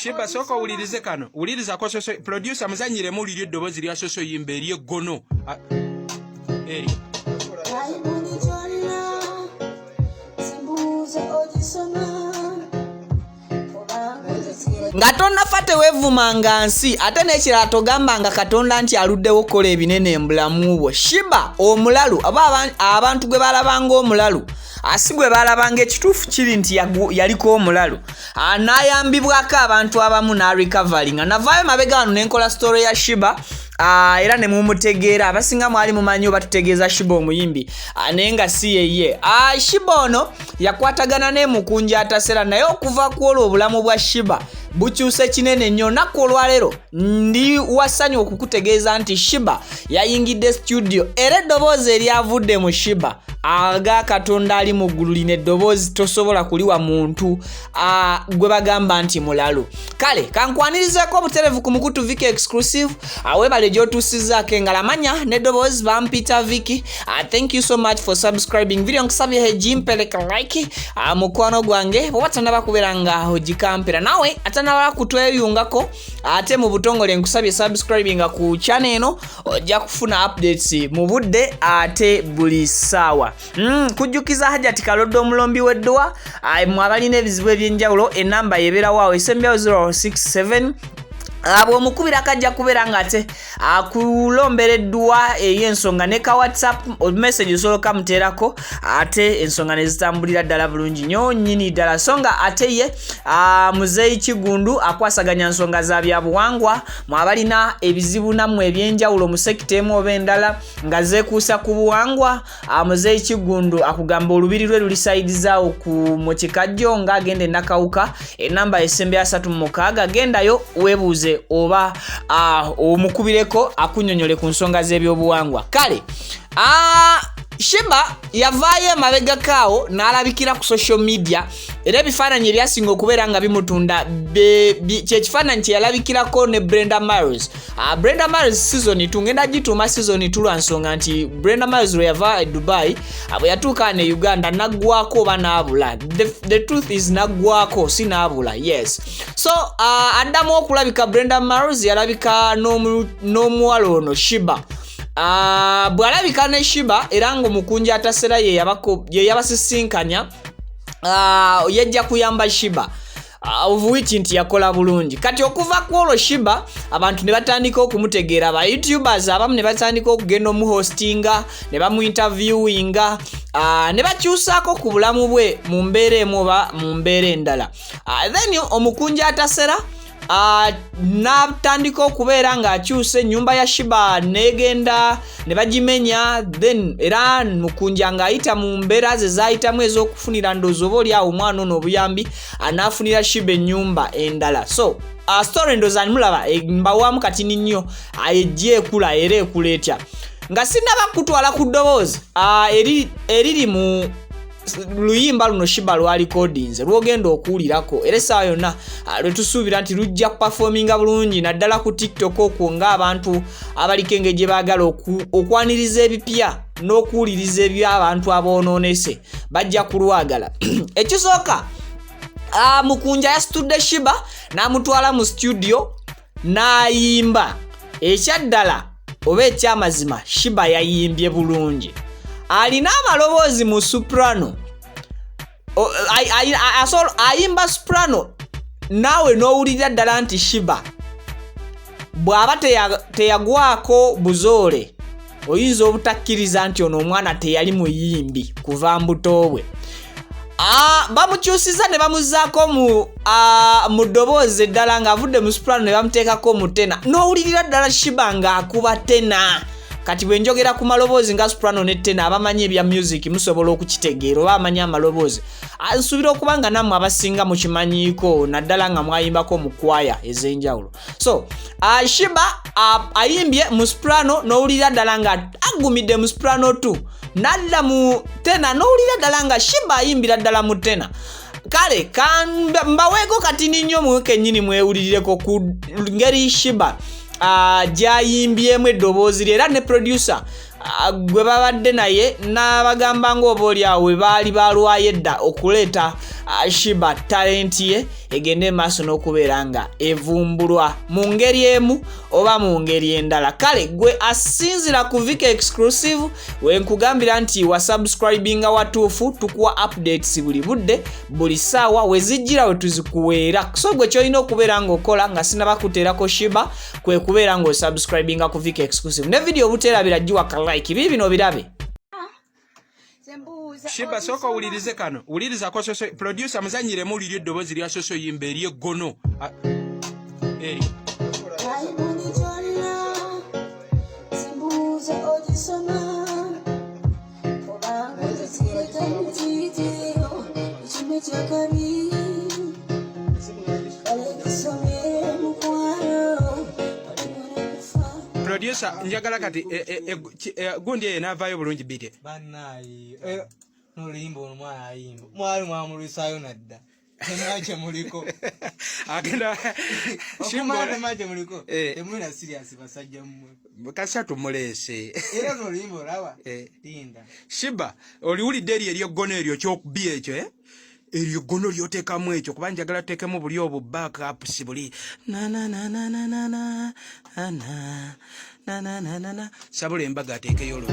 Sheebah soka ulirize kano. Uliriza ko soso producer muzanyire muliri eddoboozi lya soso yimba eri eggono. Eri. Nga tonnafate weevumanga nsi ate n'ekirala togambanga Katonda nti aluddewo okukola ebinene mbulamu bwo. Sheebah omulalu abantu gwe balabanga omulalu asi gwe balabanga ekituufu kiri nti yaliko omulalu n'ayambibwako abantu abamu n'arecoveringa. Navaayo mabega wano n'enkola story ya Sheebah era ne mumutegeera abasinga mwali mumanyi oba tutegeeza Sheebah omuyimbi naye nga si yeye. Sheebah ono yakwatagana ne mukunja atasera naye okuva ku olwo obulamu bwa Sheebah bukyuse kinene nnyo. Nakku olwaleero ndi wasanyu okukutegeeza nti Sheebah yayingidde studio era eddoboozi eryavudde mu Sheebah aga Katonda ali mu ggulu lino eddoboozi tosobola kuliwa muntu gwe bagamba nti mulalu. Kale kankwanirizeeko obuterevu ku mukutu Viki exclusive awebale gy'otuusizzaako engalamanya n'eddoboozi bampita Viki. Thank you so much for subscribing. Video nkusabye heji mpeleka like mukwano gwange oba tannaba kubeera nga ogikampera nawe atanabala kutweyungako ate mu butongole nkusabye subscribing ku channel eno ojja kufuna updates mu budde ate buli ssaawa. Kujjukiza Hajati Kaloddo omulombi w'eddowa mwabalina ebizibu eby'enjawulo enamba yebeerawo awo esembyawo 067 bw'omukubira akajja kubeera nga ate akulombereddwa ey'ensonga ne ka WhatsApp message osoloka muteerako ate ensonga ne zitambulira ddala bulungi nnyo nnyini ddala so nga ate ye Muzeeyi Kigundu akwasaganya nsonga za byabuwangwa mwabalina ebizibu nammwe eby'enjawulo mu sekita emu oba endala nga zeekuusa ku buwangwa. Muzeeyi Kigundu akugamba olubiri lwe lulisayidizaawo mu kikajjo ng'agenda enakawuka enamba esembe ya 36 gendayo weebuuze oba omukubireko akunyonyole ku nsonga z'ebyobuwangwa. Kale Sheebah yavaayo emabega kaawo n'alabikira ku social media era ebifaananyi ebyasinga okubeera nga bimutunda kyekifaananyi kye yalabikirako ne Brenda Miles. Brenda Miles season 2 ngenda gituuma season 2 lwa nsonga nti Brenda Miles lwe yava e Dubai bwe yatuuka ne Uganda naggwako oba n'abula. The truth is naggwako si n'abula. Yes, so addamu okulabika Brenda Miles yalabika n'omuwala ono Sheebah. Bwalabika ne Sheebah era ng'omukunja atasera ye yabasisinkanya yajja kuyamba Sheebah ovuwiki nti yakola bulungi. Kati okuva ku olwo Sheebah abantu ne batandika okumutegeera ba YouTubers abamu ne batandika okugenda omuhostinga ne bamuinterviewinga ne bakyusaako ku bulamu bwe mu mbeera emu oba mu mbeera endala. Then omukunja atasera n'atandika okubeera ng'akyuse ennyumba ya Sheebah negenda ne bagimenya. Then era mukunja ng'ayita mu mbeera ze zayitamu ez'okufunira ndoozi oba oli awo omwana ono obuyambi anaafunira Sheebah ennyumba endala. So story ndoozi mulaba mbawaamu katini nnyo ejja ekula era ekula etya nga sinnaba kutwala ku ddoboozi eriri mu luyimba luno Sheebah lwalicordinze lwogenda okuwulirako era essaawa yonna lwetusuubira nti lujja kupafominga bulungi naddala ku TikTok okwo ng'abantu abaliko engeri gye baagala okwaniriza ebipya n'okuwuliriza eby'abantu aboonoonese bajja kulwagala. Ekisooka mukunja yasitudde Sheebah n'amutwala mu studio n'ayimba. Ekyaddala oba ekyamazima Sheebah yayimbye bulungi. Alina amaloboozi mu soprano ayimba soprano naawe n'owulira ddala nti Sheebah bw'aba teyagwako buzoole oyinza obutakkiriza nti ono omwana teyali muyimbi kuva mbuto bwe. Bamukyusiza ne bamuzzaako mu ddoboozi eddala ng'avudde mu soprano ne bamuteekako mu tena n'owulirira ddala Sheebah ng'akuba tena. Kati bwe njogera ku maloboozi nga soprano ne tena abamanyi ebya music musobola okukitegeera oba amanyi amaloboozi nsuubira okuba nga nammwe abasinga mukimanyiiko naddala nga mwayimbako mu kwaya ez'enjawulo. So Sheebah ayimbye mu soprano n'owulira ddala nga agumidde mu soprano tu n'adda mu tena n'owulira ddala nga Sheebah ayimbira ddala mu tena. Kale mbaweeko katini nnyo mu kennyini mwewulirireko ku ngeri Sheebah gyayimbyemu eddoboozi era ne producer gwe babadde naye n'abagamba ng'oba oli awo we baali balwayo edda okuleeta Sheebah talent ye egende maaso n'okubeera nga evumbulwa mu ngeri emu oba mu ngeri endala. Kale gwe asinzira ku Vika exclusive we nkugambira nti wa subscribinga watuufu tukuwa updates buli budde buli saawa we zijjira we tuzikuweera. So gwe kyolina okubeera ng'okola nga sinaba kuteerako Sheebah kwe kubeera ng'osubscribinga ku Vika exclusive ne video obuteerabira giwa ka like bibi bino birabe. Sheebah soka ulirize kano uliriza ko soso producer muzanyiremu uliryo Doboozi lya soso yimba ery'eggono producer njagala kati gundi enavaayo bulungi bite bannayi Oluyimba omwana ayimba mwali mwamulisayo nadda temaje muliko agenda Sheebah maje muliko temuna serious basajja mmwe kasatu mulese era Oluyimba olaba linda Sheebah oliwulidde ery'eggono eryo ky'okubi ekyo ery'eggono ly'oteekamu ekyo kuba njagala tuteekemu buli obwo backup si buli sabula embaga ateekeyo olwo